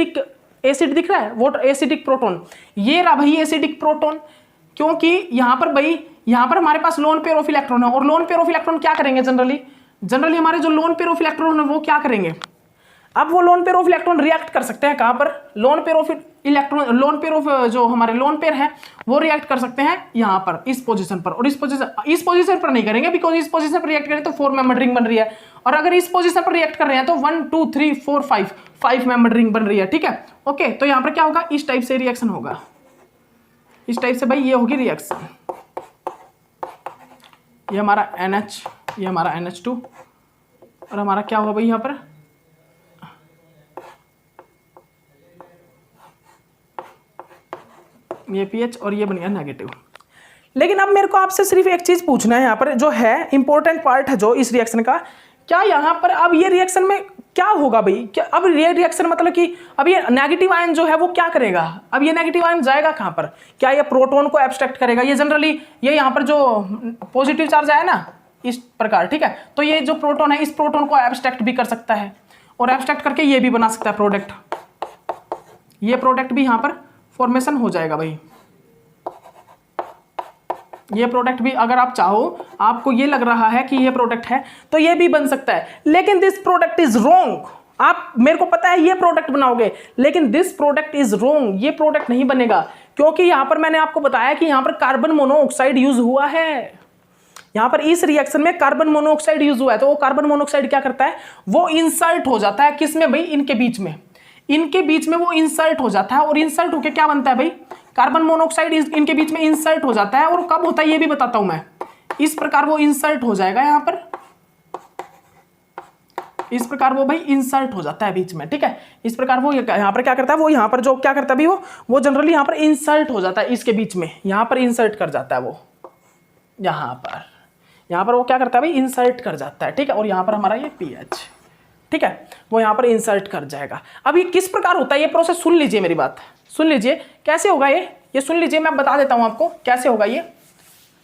दिख रहा है, वाटर एसिडिक प्रोटोन, ये रहा भाई एसिडिक प्रोटोन। क्योंकि यहाँ पर भाई, यहाँ पर हमारे पास लोन पेयर ऑफ इलेक्ट्रॉन है, और लोन पेयर ऑफ इलेक्ट्रॉन क्या करेंगे, जनरली हमारे जो लोन पेयर ऑफ इलेक्ट्रॉन है वो क्या करेंगे? अब वो lone pair of electron react कर सकते हैं कहां पर, lone pair of electron, lone pair of जो हमारे लोन पेयर है वो रिएक्ट कर सकते हैं यहां पर, इस पोजीशन पर, और इस पोजीशन पर नहीं करेंगे, बिकॉज इस पोजीशन पर रिएक्ट करें तो 4 मेंबर रिंग बन रही है, और अगर इस पोजीशन पर रिएक्ट कर रहे हैं तो 1 2 3 4 5 मेंबर रिंग बन रही है। ठीक है, ओके। तो यहां पर क्या होगा, इस टाइप से रिएक्शन होगा, इस टाइप से भाई ये होगी रिएक्शन। ये हमारा NH, ये हमारा NH2, और हमारा क्या होगा भाई यहां पर, ये PH, और ये बन गया नेगेटिव। लेकिन अब मेरे को आपसे सिर्फ एक चीज पूछना है, यहाँ पर जो है इंपॉर्टेंट पार्ट है जो इस रिएक्शन का, क्या यहाँ पर अब ये रिएक्शन में क्या होगा भाई? क्या अब ये रिएक्शन मतलब कि अब ये नेगेटिव आयन जो है वो क्या करेगा? अब ये नेगेटिव आयन जाएगा कहाँ पर? क्या ये प्रोटॉन को एब्स्ट्रैक्ट करेगा? ये जनरली ये यहाँ पर जो पॉजिटिव चार्ज आया ना इस प्रकार, ठीक है, तो ये जो प्रोटॉन है इस प्रोटॉन को एब्स्ट्रैक्ट भी कर सकता है, और एब्स्ट्रैक्ट करके ये भी बना सकता है प्रोडक्ट, ये प्रोडक्ट भी यहाँ पर फॉर्मेशन हो जाएगा भाई। ये प्रोडक्ट भी अगर आप चाहो, आपको ये लग रहा है कि ये प्रोडक्ट है तो ये भी बन सकता है, लेकिन दिस प्रोडक्ट इज रॉन्ग। आप, मेरे को पता है ये प्रोडक्ट बनाओगे, लेकिन दिस प्रोडक्ट इज रॉन्ग, ये प्रोडक्ट नहीं बनेगा, क्योंकि यहां पर मैंने आपको बताया कि यहां पर कार्बन मोनोऑक्साइड यूज हुआ है, यहां पर इस रिएक्शन में कार्बन मोनोऑक्साइड यूज हुआ है। तो वो कार्बन मोनोऑक्साइड क्या करता है, वो इंसर्ट हो जाता है किसमें भाई, इनके बीच में, इनके बीच में वो इंसर्ट हो जाता है, और इंसर्ट होके क्या बनता है भाई, कार्बन मोनोऑक्साइड इनके बीच में इंसर्ट हो जाता है। और कब होता है ये भी बताता हूं मैं, इस प्रकार वो इंसर्ट हो जाएगा यहां पर, इस प्रकार वो भाई इंसर्ट हो जाता है बीच में। ठीक है, इस प्रकार वो यहां पर क्या करता है, वो यहां पर जो क्या करता है भाई, वो जनरली यहां पर इंसर्ट हो जाता है इसके बीच में, यहां पर इंसर्ट कर जाता है वो, यहां पर वो क्या करता है भाई, इंसर्ट कर जाता है। ठीक है, और यहां पर हमारा ये PH, ठीक है, वो यहां पर इंसर्ट कर जाएगा। अब ये किस प्रकार होता है ये प्रोसेस, सुन लीजिए मेरी बात, सुन लीजिए कैसे होगा ये सुन लीजिए, मैं बता देता हूं आपको कैसे होगा ये,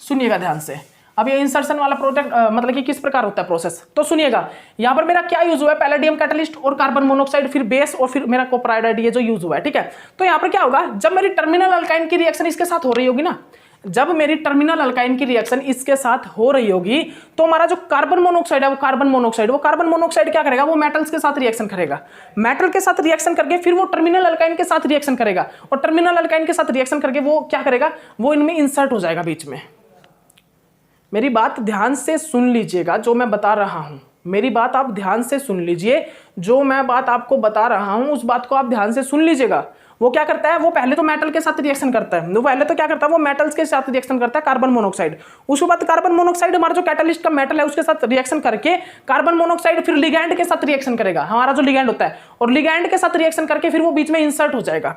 सुनिएगा ध्यान से। अब ये इंसर्शन वाला प्रोडक्ट मतलब कि किस प्रकार होता है प्रोसेस, तो सुनिएगा। यहां पर मेरा क्या यूज हुआ है, पैलेडियम कैटलिस्ट और कार्बन मोनोऑक्साइड, फिर बेस, और फिर मेरा कॉपर आयोडाइड, ये जो यूज हुआ है। ठीक है, तो यहां पर क्या होगा, जब मेरी टर्मिनल अल्काइन की रिएक्शन इसके साथ हो रही होगी ना, जब मेरी टर्मिनल अल्काइन की रिएक्शन इसके साथ हो रही होगी तो हमारा जो कार्बन मोनोऑक्साइड है वो कार्बन मोनोऑक्साइड क्या करेगा, वो मेटल्स के साथ रिएक्शन करेगा, मेटल के साथ रिएक्शन करके फिर वो टर्मिनल अल्काइन के साथ रिएक्शन करेगा, और टर्मिनल अल्काइन के साथ रिएक्शन करके वो क्या करेगा, वो इनमें इंसर्ट हो जाएगा बीच में। मेरी बात ध्यान से सुन लीजिएगा, जो मैं बता रहा हूं, मेरी बात आप ध्यान से सुन लीजिए, जो मैं बात आपको बता रहा हूं उस बात को आप ध्यान से सुन लीजिएगा। वो क्या करता है, वो पहले तो मेटल के साथ रिएक्शन करता है, वो पहले तो क्या करता है, वो मेटल्स के साथ रिएक्शन करता है कार्बन मोनोऑक्साइड, उसके बाद कार्बन मोनोऑक्साइड हमारा जो कैटलिस्ट का मेटल है उसके साथ रिएक्शन करके कार्बन मोनोऑक्साइड फिर लिगैंड के साथ रिएक्शन करेगा, हमारा जो लिगैंड होता है, और लिगैंड के साथ रिएक्शन करके फिर वो बीच में इंसर्ट हो जाएगा।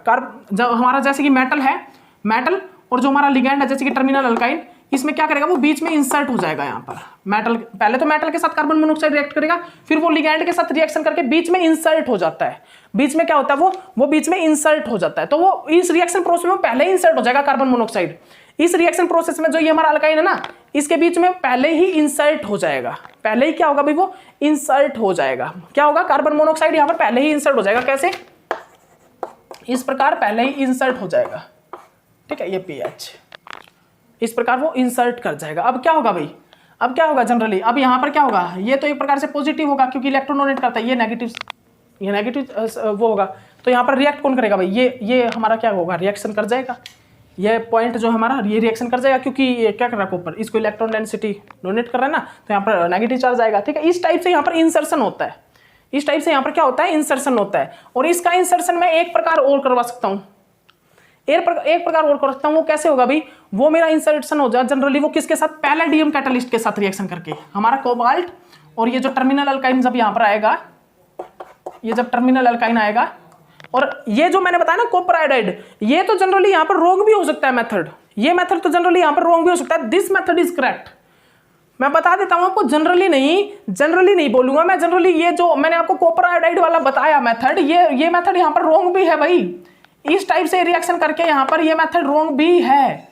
जब हमारा जैसे कि मेटल है, मेटल और जो हमारा लिगैंड है जैसे कि टर्मिनल अल्काइन, इसमें क्या करेगा, वो बीच में इंसर्ट हो जाएगा। यहाँ पर मेटल पहले तो मेटल के साथ कार्बन मोनोऑक्साइड रिएक्ट करेगा, फिर वो लिगैंड के साथ रिएक्शन करके बीच में इंसर्ट हो जाता है। बीच में क्या होता है, वो बीच में इंसर्ट हो जाता है, तो वो इस रिएक्शन प्रोसेस में पहले ही इंसर्ट हो जाएगा कार्बन मोनोऑक्साइड। इस रिएक्शन प्रोसेस में जो ये हमारा अल्काइन है ना, इसके बीच में पहले ही इंसर्ट हो जाएगा। पहले ही क्या होगा भाई, वो इंसर्ट हो जाएगा। क्या होगा, कार्बन मोनोऑक्साइड यहाँ पर पहले ही इंसर्ट हो जाएगा। कैसे, इस प्रकार पहले ही इंसर्ट हो जाएगा। ठीक है, ये pH इस प्रकार वो इंसर्ट कर जाएगा। अब क्या होगा भाई, अब क्या होगा जनरली, अब यहाँ पर क्या होगा, ये तो एक प्रकार से पॉजिटिव होगा क्योंकि इलेक्ट्रॉन डोनेट करता है, ये नेगेटिव वो होगा। तो यहाँ पर रिएक्ट कौन करेगा भाई, ये हमारा क्या होगा, रिएक्शन कर जाएगा। ये पॉइंट जो हमारा ये रिएक्शन कर जाएगा क्योंकि ये क्या कर रहा है ऊपर, इसको इलेक्ट्रॉन डेंसिटी डोनेट कर रहा है ना, तो यहाँ पर नेगेटिव चार्ज आएगा। ठीक है, इस टाइप से यहाँ पर इंसर्शन होता है, इस टाइप से यहाँ पर क्या होता है, इंसर्शन होता है। और इसका इंसर्शन मैं एक प्रकार और करवा सकता हूँ, एक प्रकार और कर सकता हूँ। वो कैसे होगा भाई, वो मेरा इंसर्शन हो जाए जनरली वो किसके साथ, पैलेडियम कैटलिस्ट के साथ रिएक्शन करके, हमारा कोबाल्ट और ये जो टर्मिनल अल्काइन जब यहाँ पर आएगा, ये जब टर्मिनल अल्काइन आएगा, और ये जो मैंने बताया ना कॉपर आयोडाइड, ये तो जनरली यहाँ पर रॉन्ग भी हो सकता है मेथड, ये मेथड तो जनरली यहाँ पर रॉन्ग भी हो सकता है। दिस मेथड इज करेक्ट, मैं बता देता हूँ आपको, जनरली नहीं बोलूंगा मैं, जनरली ये जो मैंने आपको कॉपर आयोडाइड वाला बताया मेथड, ये मेथड यहाँ पर रॉन्ग भी है भाई। इस टाइप से रिएक्शन करके यहाँ पर ये मेथड रॉन्ग भी है,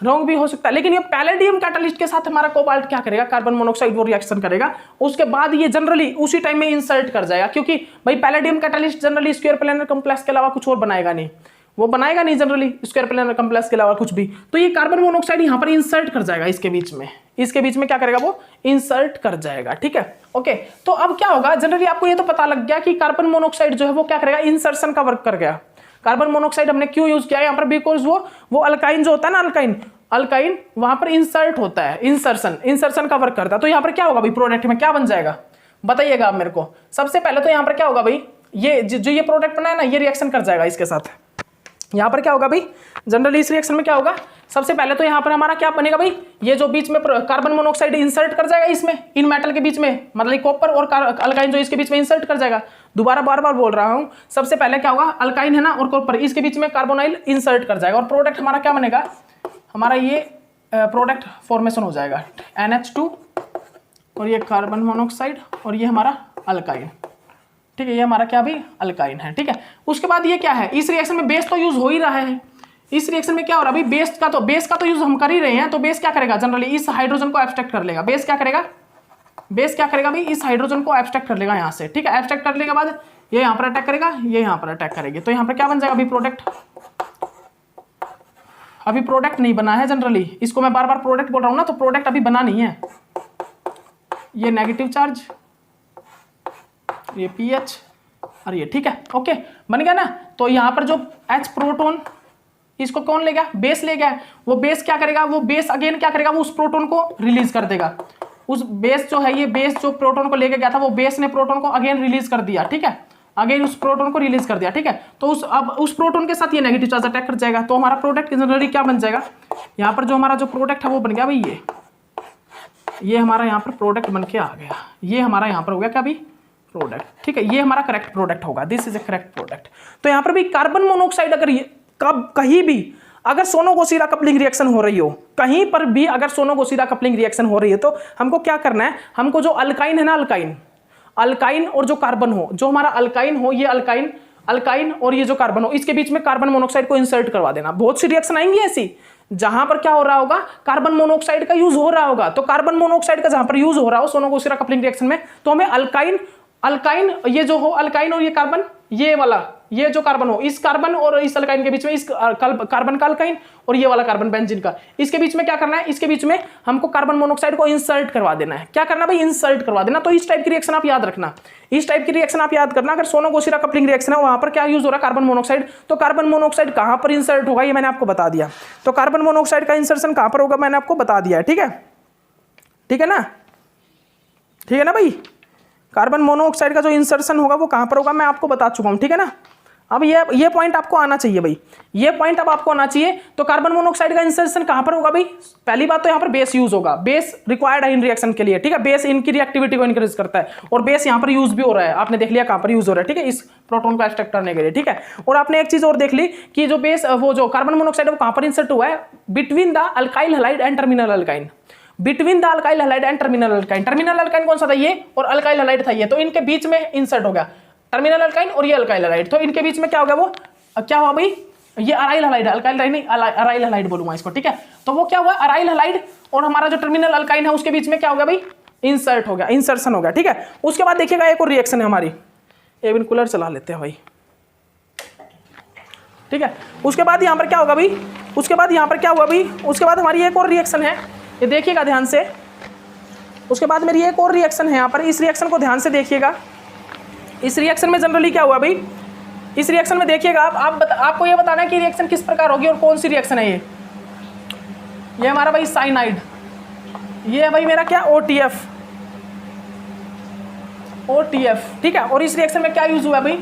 रॉन्ग भी हो सकता है। लेकिन ये पैलेडियम कैटलिस्ट के साथ हमारा कोबाल्ट क्या करेगा, कार्बन मोनोऑक्साइड वो रिएक्शन करेगा, उसके बाद ये जनरली उसी टाइम में इंसर्ट कर जाएगा, क्योंकि भाई palladium catalyst generally square planar complex के अलावा कुछ और बनाएगा नहीं, वो बनाएगा नहीं जनरली स्क्वायर प्लेनर कॉम्प्लेक्स के अलावा कुछ भी। तो ये कार्बन मोनोऑक्साइड यहाँ पर इंसर्ट कर जाएगा, इसके बीच में क्या करेगा, वो इंसर्ट कर जाएगा। ठीक है, ओके। तो अब क्या होगा, जनरली आपको ये तो पता लग गया कि कार्बन मोनोऑक्साइड जो है वो क्या करेगा, इंसर्शन का वर्क कर गया। कार्बन मोनोऑक्साइड हमने क्यों यूज किया यहाँ पर, बिकॉज वो अल्काइन जो होता है ना, अल्काइन वहां पर इंसर्ट होता है, इंसर्शन का वर्क करता है। तो यहाँ पर क्या होगा भाई, प्रोडक्ट में क्या बन जाएगा, बताइएगा आप मेरे को। सबसे पहले तो यहाँ पर क्या होगा भाई, ये जो ये प्रोडक्ट बना है ना, ये रिएक्शन कर जाएगा इसके साथ। यहाँ पर क्या होगा भाई, जनरली इस रिएक्शन में क्या होगा, सबसे पहले तो यहाँ पर हमारा क्या बनेगा भाई, ये जो बीच में कार्बन मोनोऑक्साइड इंसर्ट कर जाएगा इसमें, इन मेटल के बीच में, मतलब कॉपर और अल्काइन जो इसके बीच में इंसर्ट कर जाएगा। दोबारा बार बार बोल रहा हूँ, सबसे पहले क्या होगा, अल्काइन है ना और कॉपर, इसके बीच में कार्बोनाइल इंसर्ट कर जाएगा, और प्रोडक्ट हमारा क्या बनेगा, हमारा ये प्रोडक्ट फॉर्मेशन हो जाएगा NH2 और ये कार्बन मोनोऑक्साइड और ये हमारा अल्काइन। ठीक है, ये हमारा क्या भी अल्काइन है। ठीक है, उसके बाद ये क्या है, इस रिएक्शन में बेस तो यूज हो ही रहा है। इस रिएक्शन में क्या हो रहा है अभी, बेस का तो यूज हम कर ही रहे हैं। तो बेस क्या करेगा, जनरली इस हाइड्रोजन को एब्स्ट्रैक्ट कर लेगा। बेस क्या करेगा भाई, इस हाइड्रोजन को एब्स्ट्रैक्ट कर लेगा यहाँ से। ठीक है, एब्स्ट्रैक्ट करने के बाद ये यहाँ पर अटैक करेगा, ये यहाँ पर अटैक करेगी, तो यहाँ पर क्या बन जाएगा अभी, प्रोडक्ट। अभी प्रोडक्ट नहीं बना है जनरली, इसको मैं बार बार प्रोडक्ट बोल रहा हूँ ना, तो प्रोडक्ट अभी बना नहीं है। ये नेगेटिव चार्ज, ये pH और ये, ठीक है, ओके, बन गया ना। तो यहाँ पर जो H प्रोटोन, इसको कौन ले गया, बेस ले गया। वो बेस क्या करेगा, वो बेस अगेन क्या करेगा, वो उस प्रोटोन को रिलीज कर देगा। उस बेस जो है, ये बेस जो प्रोटोन को लेके गया था, वो बेस ने प्रोटोन को अगेन रिलीज कर दिया। ठीक है, अगेन उस प्रोटोन को रिलीज कर दिया। ठीक है, तो अब उस प्रोटोन के साथ ये नेगेटिव चार्ज अटैक कर जाएगा। तो हमारा प्रोडक्ट जनरली क्या बन जाएगा, यहाँ पर जो हमारा जो प्रोडक्ट है वो बन गया भाई, ये हमारा यहाँ पर प्रोडक्ट बन के आ गया। ये हमारा यहाँ पर हो गया क्या भी, प्रोडक्ट। ठीक है, ये हमारा करेक्ट प्रोडक्ट होगा, this is A correct product. तो यहाँ पर भी कार्बन मोनोऑक्साइड अगर कहीं भी अगर सोनो-गोसीरा कपलिंग रिएक्शन हो रही हो, कहीं पर भी अगर सोनो-गोसीरा कपलिंग रिएक्शन हो रही है, तो हमको क्या करना है, हमको जो अल्काइन है ना, अल्काइन और जो कार्बन हो, जो हमारा अल्काइन हो, ये अल्काइन और ये जो कार्बन हो, इसके बीच में कार्बन मोनोऑक्साइड को इंसर्ट करवा देना। बहुत सी रिएक्शन आएंगी ऐसी जहां पर क्या हो रहा होगा, कार्बन मोनोऑक्साइड का यूज हो रहा होगा। तो कार्बन मोनोऑक्साइड का जहां पर यूज हो रहा हो सोनो-गोसीरा कपलिंग रिएक्शन में, तो हमें अल्काइन ये जो हो, अल्काइन और ये कार्बन, ये जो कार्बन हो, इस कार्बन और इस अल्काइन के बीच में, इस कार्बन का अल्काइन और ये वाला कार्बन बेंजीन का, इसके बीच में क्या करना है, इसके बीच में हमको कार्बन मोनोऑक्साइड को इंसर्ट करवा देना है। क्या करना भाई, इंसर्ट करवा देना। तो इस टाइप की रिएक्शन आप याद रखना, इस टाइप की रिएक्शन आप याद करना। अगर सोनो-गोशिरा कपलिंग रिएक्शन है, वहां पर क्या यूज हो रहा है, कार्बन मोनोऑक्साइड। तो कार्बन मोनोऑक्साइड कहां पर इंसर्ट होगा, ये मैंने आपको बता दिया। तो कार्बन मोनोऑक्साइड का इंसर्शन कहां पर होगा, मैंने आपको बता दिया है। ठीक है, ठीक है ना, ठीक है ना भाई। कार्बन मोनोऑक्साइड का जो इंसर्शन होगा वो कहां पर होगा, मैं आपको बता चुका हूं। ठीक है ना, अब ये पॉइंट आपको आना चाहिए भाई, ये पॉइंट अब आपको आना चाहिए। तो कार्बन मोनोऑक्साइड का इंसर्शन कहां पर होगा भाई, पहली बात तो यहां पर बेस यूज होगा, बेस रिक्वायर्ड है इन रिएक्शन के लिए। ठीक है, बेस इनकी रिएक्टिविटी को इंक्रीज करता है और बेस यहां पर यूज भी हो रहा है, आपने देख लिया कहां पर यूज हो रहा है। ठीक है, इस प्रोटॉन को एक्सट्रैक्ट करने के लिए। ठीक है, और आपने एक चीज और देख ली कि जो बेस, वो जो कार्बन मोनोऑक्साइड है वो कहां पर इंसर्ट हुआ है, between the alkyl halide and terminal alkyne. Between the alkyl halide and terminal alkyne. Terminal alkyne कौन सा था, ये, और अल्काइल हैलाइड था ये, तो इनके बीच में इंसर्ट हो गया टर्मिनल अल्काइन और ये अल्काइल हैलाइड। तो इनके बीच में क्या हो गया, वो क्या हुआ भाई, ये अराइल हैलाइड, अल्काइल नहीं, अराइल हैलाइड बोलूंगा इसको। ठीक है, तो वो क्या हुआ, अराइल हैलाइड और हमारा जो टर्मिनल अल्काइन है उसके बीच में क्या हो गया भाई, इंसर्ट हो गया, इंसर्शन हो गया। ठीक है, उसके बाद देखिएगा एक और रिएक्शन है हमारी, एक मिनट कूलर चला लेते हैं भाई। ठीक है, उसके बाद यहां पर क्या होगा भाई, उसके बाद यहां पर क्या हुआ भाई, उसके बाद हमारी एक और रिएक्शन है, ये देखिएगा ध्यान से। उसके बाद मेरी एक और रिएक्शन है यहाँ पर, इस रिएक्शन को ध्यान से देखिएगा। इस रिएक्शन में जनरली क्या हुआ भाई, इस रिएक्शन में देखिएगा आपको ये बताना है कि रिएक्शन किस प्रकार होगी और कौन सी रिएक्शन है ये हमारा भाई साइनाइड, ये है भाई मेरा क्या, OTF। ठीक है, और इस रिएक्शन में क्या यूज हुआ भाई,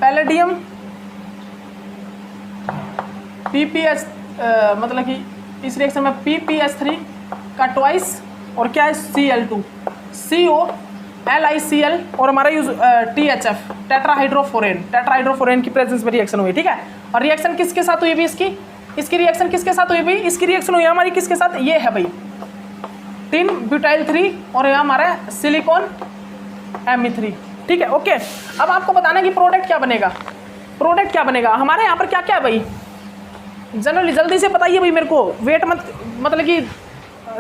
पैलेडियम PPS, मतलब कि इस रिएक्शन में PPS3 का ट्वाइस और क्या है Cl2, CO LiCl और हमारा यूज THF, टेट्राहाइड्रोफोरेन की प्रेजेंस में रिएक्शन हुई। ठीक है, और रिएक्शन किसके साथ हुई भी, इसकी रिएक्शन किसके साथ हुई भी, इसकी रिएक्शन हुई हमारी किसके साथ, ये है भाई टिन ब्यूटाइल 3 और यह हमारा सिलिकॉन Me3। ठीक है, ओके। अब आपको बताना कि प्रोडक्ट क्या बनेगा, प्रोडक्ट क्या बनेगा हमारे यहाँ पर, क्या क्या है भाई, जनरली जल्दी से बताइए भाई मेरे को, वेट मत, मतलब कि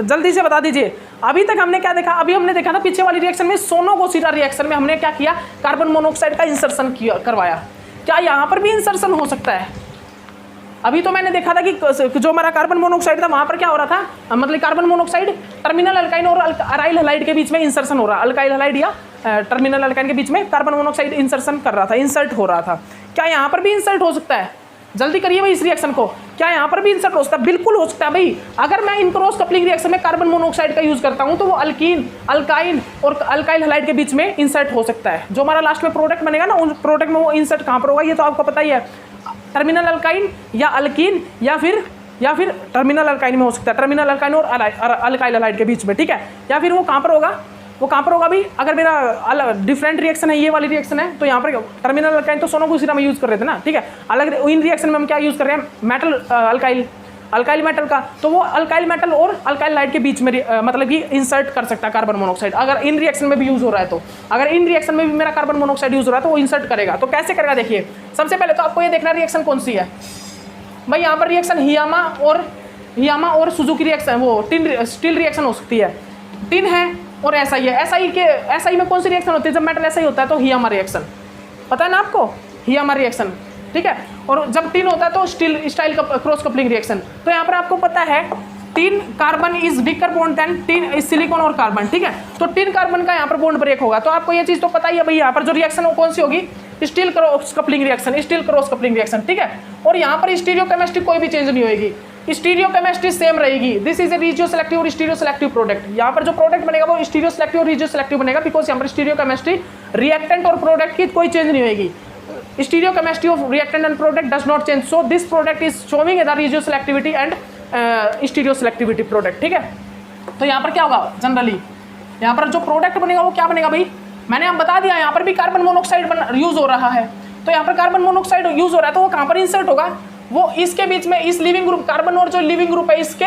जल्दी से बता दीजिए। अभी तक हमने क्या देखा, अभी हमने देखा था पीछे वाली रिएक्शन में, सोनो-गोशिरा रिएक्शन में हमने क्या किया, कार्बन मोनोऑक्साइड का इंसर्शन करवाया। क्या यहाँ पर भी इंसर्शन हो सकता है, अभी तो मैंने देखा था कि जो हमारा कार्बन मोनोऑक्साइड था वहां पर क्या हो रहा था, मतलब कार्बन मोनोऑक्साइड टर्मिनल अल्काइन और अराइल हैलाइड के बीच में इंसर्शन हो रहा है, अल्काइल हैलाइड या टर्मिनल अल्काइन के बीच में कार्बन मोनोऑक्साइड इंसर्शन कर रहा था, इंसर्ट हो रहा था। क्या यहाँ पर भी इंसर्ट हो सकता है, जल्दी करिए भाई इस रिएक्शन को, क्या यहाँ पर भी इंसर्ट हो सकता है, बिल्कुल हो सकता है भाई। अगर मैं इन क्रॉस कपलिंग रिएक्शन में कार्बन मोनोऑक्साइड का यूज करता हूँ तो वो अल्कीन, अल्काइन और अल्काइल हैलाइड के बीच में इंसर्ट हो सकता है। जो हमारा लास्ट में प्रोडक्ट बनेगा ना, उस प्रोडक्ट में वो इंसर्ट कहाँ पर होगा ये तो आपको पता ही है, टर्मिनल अल्काइन या अल्कीन या फिर टर्मिनल अल्काइन में हो सकता है, टर्मिनल अल्काइन और अल्काइल हैलाइड के बीच में। ठीक है, या फिर वो कहाँ पर होगा, वो कहाँ पर होगा भाई, अगर मेरा डिफरेंट रिएक्शन है, ये वाली रिएक्शन है तो यहाँ पर टर्मिनल अल्काइन तो सोनो-गोशिरा में यूज कर रहे थे ना। ठीक है, अलग इन रिएक्शन में हम क्या यूज कर रहे हैं, मेटल अल्काइल मेटल का, तो वो अल्काइल मेटल और अल्काइल लाइट के बीच में मतलब कि इंसर्ट कर सकता है कार्बन मोनोऑक्साइड, अगर इन रिएक्शन में भी यूज हो रहा है तो। अगर इन रिएक्शन में भी मेरा कार्बन मोनोऑक्साइड यूज हो रहा है तो वो इंसर्ट करेगा। तो कैसे करेगा, देखिए सबसे पहले तो आपको ये देखना रिएक्शन कौन सी है भाई, यहाँ पर रिएक्शन हियामा और सुजुकी रिएक्शन, वो टिन स्टील रिएक्शन हो सकती है, टिन है और SI है। SI में कौन सी रिएक्शन होती है, जब मेटल SI होता है तो हियामा रिएक्शन, पता है ना आपको, हियामा रिएक्शन। ठीक है, और जब टिन होता है तो स्टाइल क्रॉस कपलिंग रिएक्शन। तो यहाँ पर आपको पता है tin carbon is weaker bond then tin is silicon और कार्बन। ठीक है, तो टिन कार्बन का यहाँ पर बॉन्ड ब्रेक होगा, तो आपको ये चीज तो पता ही है भाई, यहाँ पर जो रिएक्शन वो कौन सी होगी, steel cross coupling reaction, steel cross coupling reaction. ठीक है, और यहाँ पर स्टीरियोकेमिस्ट्री कोई भी चेंज नहीं होगी, स्टीरियोकेमिस्ट्री सेम रहेगी। This is a regio selective और स्टीरियो सेलेक्टिव प्रोडक्ट। यहाँ पर जो प्रोडक्ट बनेगा वो स्टीरियो सेलेक्टिव और रिजियो सेलेक्टिव बनेगा, बिकॉज यहाँ पर स्टीरियोकेमिस्ट्री रिएक्टेंट और प्रोडक्ट की कोई चेंज नहीं होगी। Stereochemistry of reactant and product does not change, so this product is showing the regioselectivity and stereoselectivity product. ठीक है, तो यहाँ पर क्या होगा, जनरली यहाँ पर जो प्रोडक्ट बनेगा वो क्या बनेगा भाई, मैंने आप बता दिया, यहाँ पर भी कार्बन मोनोऑक्साइड यूज हो रहा है, तो यहाँ पर कार्बन मोनोऑक्साइड यूज हो रहा है तो वो कहाँ पर इंसर्ट होगा, वो इसके बीच में, इस लिविंग ग्रुप कार्बन और जो लिविंग ग्रुप है इसके,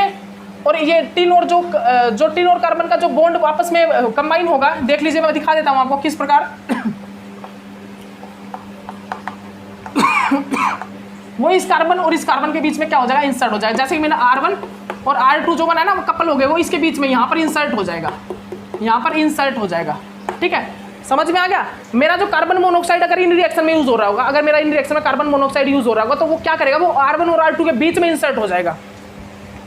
और ये टिन और जो टिन और कार्बन का जो बॉन्ड आपस में कंबाइन होगा, देख लीजिए मैं दिखा देता हूँ आपको किस प्रकार वो इस कार्बन और इस कार्बन के बीच में क्या हो जाएगा, इंसर्ट हो जाएगा। जैसे कि मैंने R1 और R2 जो बना है ना वो कपल हो गए, वो इसके बीच में यहाँ पर इंसर्ट हो जाएगा, यहाँ पर इंसर्ट हो जाएगा। ठीक है, समझ में आ गया। मेरा जो कार्बन मोनोऑक्साइड अगर इन रिएक्शन में यूज हो रहा होगा, अगर मेरा इन रिएक्शन में कार्बन मोनोऑक्साइड यूज हो रहा होगा, तो वो क्या करेगा, वो R1 और R2 के बीच में इंसर्ट हो जाएगा।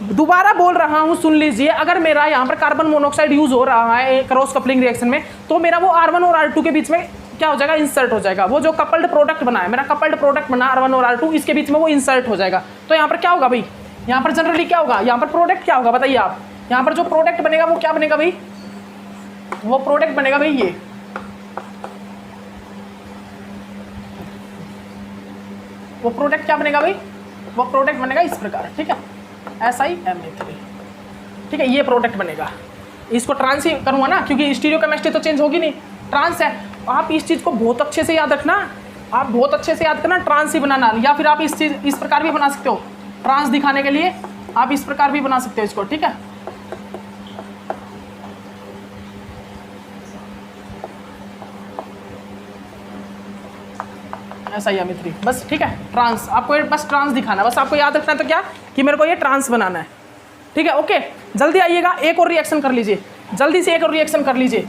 दोबारा बोल रहा हूं, सुन लीजिए, अगर मेरा यहाँ पर कार्बन मोनोऑक्साइड यूज हो रहा है क्रॉस कपलिंग रिएक्शन में, तो मेरा वो R1 और R2 के बीच में क्या हो जाएगा, इंसर्ट हो जाएगा। वो जो कपल्ड प्रोडक्ट बना है, मेरा कपल्ड प्रोडक्ट बना R1 और R2, इसके बीच में वो इंसर्ट हो जाएगा। तो यहाँ पर क्या होगा भाई, यहाँ पर जनरली क्या होगा, यहाँ पर प्रोडक्ट क्या होगा बताइए आप। यहाँ पर जो प्रोडक्ट बनेगा वो क्या बनेगा भाई, वो प्रोडक्ट बनेगा भाई ये, वो प्रोडक्ट क्या बनेगा भाई, वो प्रोडक्ट बनेगा इस प्रकार, ठीक है, SiMa3, ठीक है, ये प्रोडक्ट बनेगा। इसको ट्रांस ही करूँगा ना, क्योंकि स्टीरियोकेमिस्ट्री तो चेंज होगी नहीं, ट्रांस है। आप इस चीज़ को बहुत अच्छे से याद रखना, आप बहुत अच्छे से याद करना, ट्रांस ही बनाना। या फिर आप इस चीज़ इस प्रकार भी बना सकते हो, ट्रांस दिखाने के लिए आप इस प्रकार भी बना सकते हो इसको, ठीक है। SiMa3 बस, ठीक है, ट्रांस, आपको बस ट्रांस दिखाना, बस आपको याद रखना है तो क्या कि मेरे को ये ट्रांस बनाना है, ठीक है। ओके, जल्दी आइएगा, एक और रिएक्शन कर लीजिए, जल्दी से एक और रिएक्शन कर लीजिए,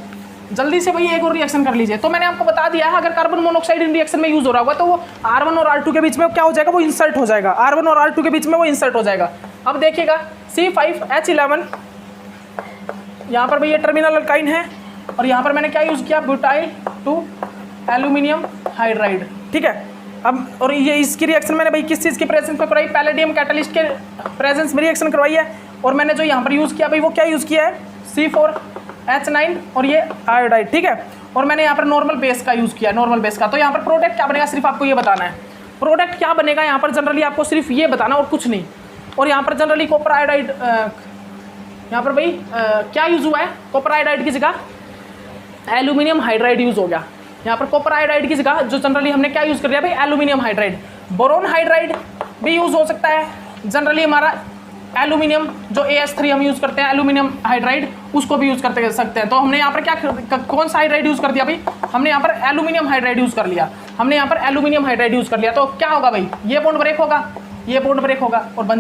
जल्दी से भाई एक और रिएक्शन कर लीजिए। तो मैंने आपको बता दिया है, अगर कार्बन मोनोऑक्साइड इन रिएक्शन में यूज हो रहा होगा तो वो R1 और R2 के बीच में क्या हो जाएगा, वो इंसर्ट हो जाएगा, R1 और R2 के बीच में वो इंसर्ट हो जाएगा। अब देखिएगा C5H11, यहाँ पर भाई ये टर्मिनल अल्काइन है, और यहाँ पर मैंने क्या यूज़ किया, ब्यूटाइल टू एल्यूमिनियम हाइड्राइड, ठीक है। अब और ये इसकी रिएक्शन मैंने भाई किस चीज़ की प्रेजेंस में करवाई, पैलेडियम कैटलिस्ट के प्रेजेंस में रिएक्शन करवाई है। और मैंने जो यहाँ पर यूज़ किया भाई वो क्या यूज़ किया है, C4H9 और ये आयोडाइड, ठीक है। और मैंने यहाँ पर नॉर्मल बेस का यूज़ किया, नॉर्मल बेस का। तो यहाँ पर प्रोडक्ट क्या बनेगा, सिर्फ आपको ये बताना है, प्रोडक्ट क्या बनेगा यहाँ पर जनरली आपको सिर्फ ये बताना और कुछ नहीं। और यहाँ पर जनरली कॉपर आयोडाइड, यहाँ पर भाई क्या यूज़ हुआ है, कॉपर आयोडाइड की जगह एल्यूमिनियम हाइड्राइड यूज़ हो गया। यहाँ पर कॉपर आयोडाइड की जगह जो जनरली हमने क्या यूज़ कर लिया भाई, एल्यूमिनियम हाइड्राइड। बोरोन हाइड्राइड भी यूज़ हो सकता है, जनरली हमारा एल्यूमिनियम जो AS3 हम यूज़ करते हैं, एल्यूमिनियम हाइड्राइड, उसको भी यूज़ करते सकते हैं। तो हमने यहाँ पर क्या, कौन सा हाइड्राइड यूज़ कर दिया भाई, हमने यहाँ पर एल्यूमिनियम हाइड्राइड यूज़ कर लिया, हमने यहाँ पर एल्यूमिनियम हाइड्राइड यूज़ कर लिया। तो क्या होगा भाई, ये बॉन्ड ब्रेक होगा, ये बॉन्ड ब्रेक होगा और बन